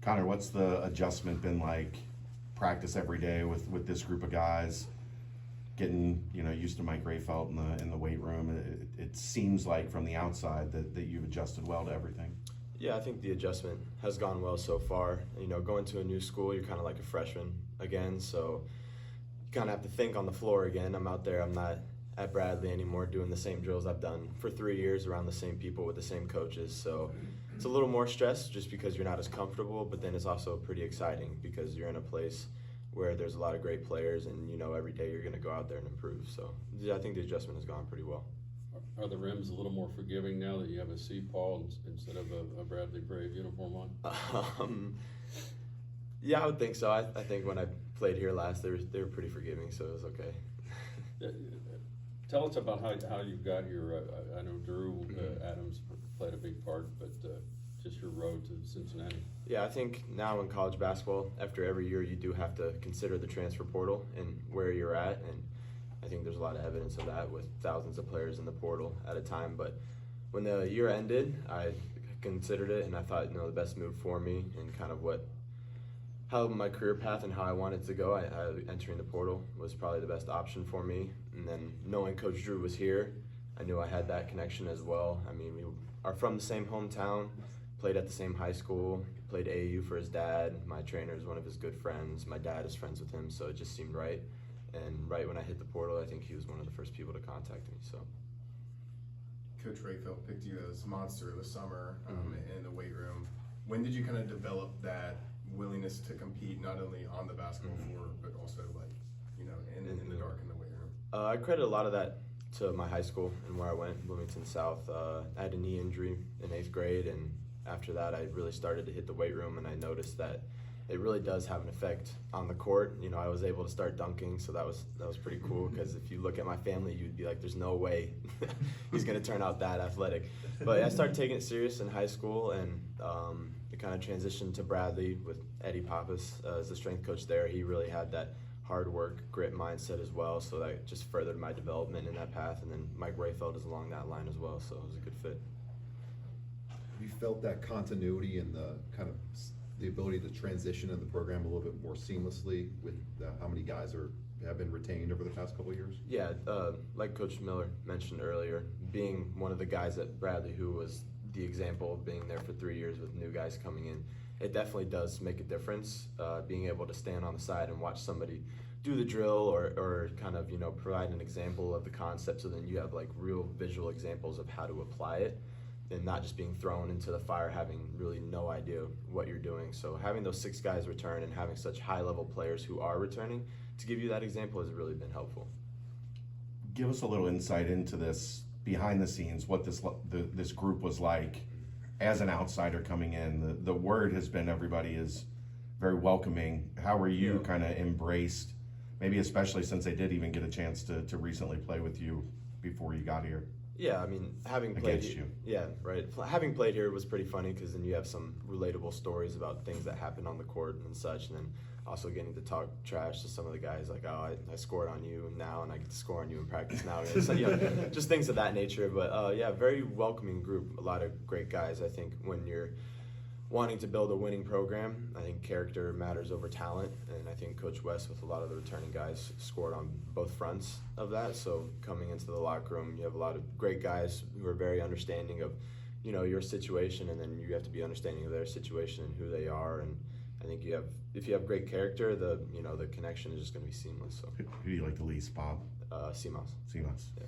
Connor, what's the adjustment been like? Practice every day with this group of guys, getting used to Mike Rayfelt in the weight room. It seems like from the outside that you've adjusted well to everything. Yeah, I think the adjustment has gone well so far. Going to a new school, you're kind of like a freshman again, so you kind of have to think on the floor again. I'm out there, I'm not at Bradley anymore doing the same drills I've done for 3 years around the same people with the same coaches. So it's a little more stress just because you're not as comfortable, but then it's also pretty exciting because you're in a place where there's a lot of great players and every day you're going to go out there and improve. So yeah, I think the adjustment has gone pretty well. Are the rims a little more forgiving now that you have a C. Paul instead of a Bradley Brave uniform on? Yeah, I would think so. I think when I played here last, they were pretty forgiving, so it was okay. Tell us about how you got here. I know Drew Adams played a big part, but just your road to Cincinnati. Yeah, I think now in college basketball, after every year, you do have to consider the transfer portal and where you're at, and I think there's a lot of evidence of that with thousands of players in the portal at a time. But when the year ended, I considered it, and I thought, the best move for me and kind of how my career path and how I wanted to go, entering the portal was probably the best option for me. And then knowing Coach Drew was here, I knew I had that connection as well. I mean, we are from the same hometown, played at the same high school, played AAU for his dad. My trainer is one of his good friends. My dad is friends with him, so it just seemed right. And right when I hit the portal, I think he was one of the first people to contact me. So, Coach Rayfeld picked you as monster this summer in the weight room. When did you kind of develop that willingness to compete, not only on the basketball floor, but also in the dark in the weight room? I credit a lot of that to my high school and where I went, Bloomington South. I had a knee injury in 8th grade, and after that, I really started to hit the weight room, and I noticed that it really does have an effect on the court. I was able to start dunking, so that was pretty cool, because if you look at my family, you'd be like, there's no way he's going to turn out that athletic. But I started taking it serious in high school, and it kind of transitioned to Bradley with Eddie Pappas as the strength coach there. He really had that hard work, grit mindset as well, so that just furthered my development in that path. And then Mike Rayfeld is along that line as well, so it was a good fit. Have you felt that continuity and the kind of the ability to transition in the program a little bit more seamlessly with how many guys have been retained over the past couple of years? Yeah, like Coach Miller mentioned earlier, being one of the guys at Bradley who was the example of being there for 3 years with new guys coming in, it definitely does make a difference. Being able to stand on the side and watch somebody do the drill or kind of provide an example of the concept, so then you have like real visual examples of how to apply it, and not just being thrown into the fire having really no idea what you're doing. So having those 6 guys return and having such high-level players who are returning to give you that example has really been helpful. Give us a little insight into this behind the scenes, what this group was like as an outsider coming in. The word has been everybody is very welcoming. How were you kind of embraced, maybe especially since they did even get a chance to recently play with you before you got here? Yeah, I mean, having played Against you. Yeah, right. Having played here was pretty funny, because then you have some relatable stories about things that happened on the court and such, and then also getting to talk trash to some of the guys, like, oh, I scored on you now, and I get to score on you in practice now. So, just things of that nature. But yeah, very welcoming group. A lot of great guys. I think when you're wanting to build a winning program, I think character matters over talent, and I think Coach West, with a lot of the returning guys, scored on both fronts of that. So coming into the locker room, you have a lot of great guys who are very understanding of your situation, and then you have to be understanding of their situation and who they are. And I think if you have great character, the connection is just going to be seamless. So Who do you like the least, Bob? CMOS. CMOS. Yeah.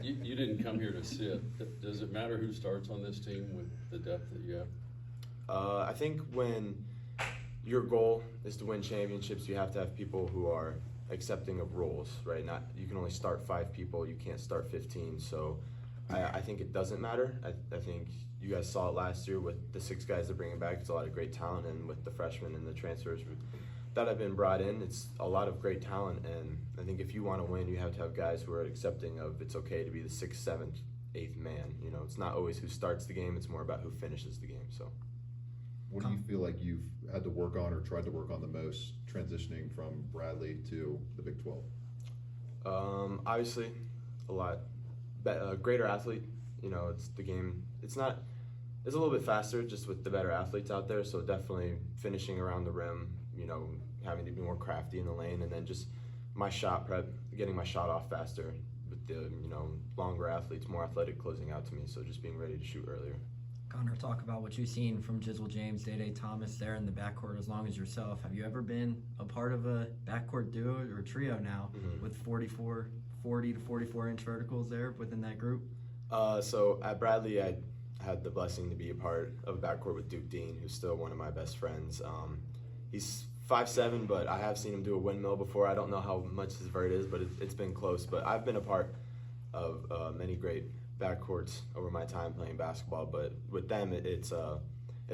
You didn't come here to sit. Does it matter who starts on this team with the depth that you have? I think when your goal is to win championships, you have to have people who are accepting of roles, right? You can only start 5 people, you can't start 15. So I think it doesn't matter. I think you guys saw it last year with the 6 guys they're bringing back. It's a lot of great talent, and with the freshmen and the transfers that have been brought in, it's a lot of great talent. And I think if you want to win, you have to have guys who are accepting of it's okay to be the 6th, 7th, 8th man. It's not always who starts the game, it's more about who finishes the game. So What do you feel like you've had to work on or tried to work on the most transitioning from Bradley to the Big 12? Obviously, a lot greater athlete. It's the game. It's not it's a little bit faster just with the better athletes out there. So definitely finishing around the rim, you know, having to be more crafty in the lane, and then just my shot prep, getting my shot off faster with the, you know, longer athletes, more athletic closing out to me. So just being ready to shoot earlier. Connor, talk about what you've seen from Jizzle James, Day Thomas there in the backcourt as long as yourself. Have you ever been a part of a backcourt duo or trio now with 40 to 44 inch verticals there within that group? So at Bradley, I had the blessing to be a part of a backcourt with Duke Dean, who's still one of my best friends. He's 5'7", but I have seen him do a windmill before. I don't know how much his vert is, but it's been close. But I've been a part of many great backcourts over my time playing basketball. But with them, it's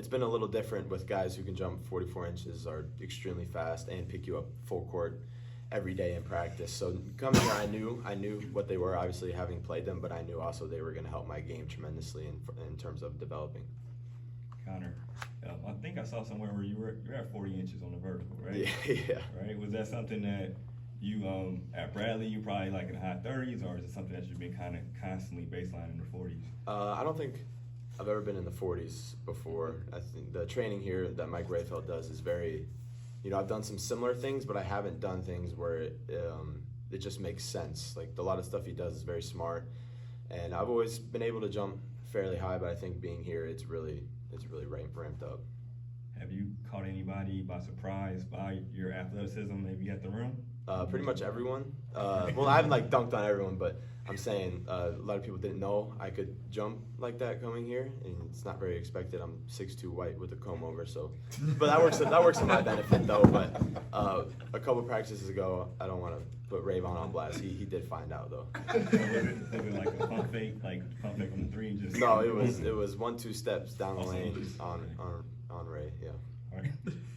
been a little different with guys who can jump 44 inches, are extremely fast, and pick you up full court every day in practice. So coming here, I knew what they were, obviously having played them, but I knew also they were going to help my game tremendously in terms of developing. Connor, I think I saw somewhere where you're at 40 inches on the vertical, right? Yeah. Right. Was that something that you at Bradley you probably like in the high 30s, or is it something that you've been kind of constantly baseline in the 40s? I don't think I've ever been in the 40s before. I think the training here that Mike Rayfeld does is very, you know, I've done some similar things, but I haven't done things where it just makes sense. Like a lot of stuff he does is very smart, and I've always been able to jump fairly high, but I think being here, it's really ramped up. Have you caught anybody by surprise by your athleticism, maybe at the rim? Pretty much everyone. Well, I haven't like dunked on everyone, but I'm saying a lot of people didn't know I could jump like that coming here, and it's not very expected. I'm 6'2" white with a comb over, so. But that works to my benefit though. But a couple practices ago, I don't want to put Rayvon on blast. He did find out though. Was it like a pump fake on the three? Just No, it was 1-2 steps down the lane on Ray. Yeah. All right.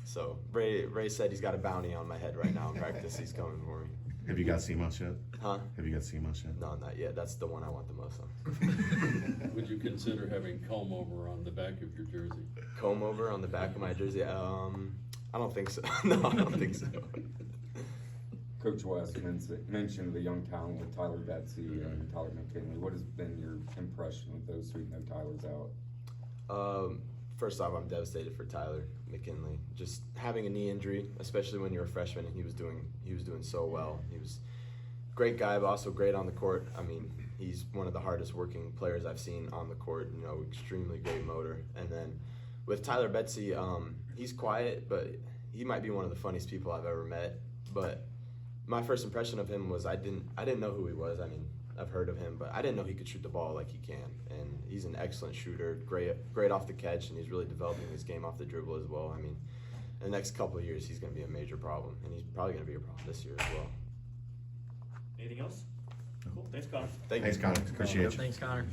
So Ray said he's got a bounty on my head right now in practice. He's coming for me. Have you got CMOS yet? Huh? Have you got CMOS yet? No, not yet. That's the one I want the most on. Would you consider having comb over on the back of your jersey? Comb over on the back of my jersey? I don't think so. No, I don't think so. Coach West mentioned the young talent with Tyler Betsy and Tyler McKinley. What has been your impression with those three? No, Tyler's out. First off, I'm devastated for Tyler McKinley. Just having a knee injury, especially when you're a freshman, and he was doing so well. He was a great guy, but also great on the court. I mean, he's one of the hardest working players I've seen on the court. You know, extremely great motor. And then with Tyler Betsy, he's quiet, but he might be one of the funniest people I've ever met. But my first impression of him was I didn't know who he was. I mean, I've heard of him, but I didn't know he could shoot the ball like he can. And he's an excellent shooter, great off the catch, and he's really developing his game off the dribble as well. I mean, in the next couple of years, he's going to be a major problem, and he's probably going to be a problem this year as well. Anything else? Cool. Thanks, Connor. Thank Thanks, you. Connor. Appreciate you. Thanks, Connor.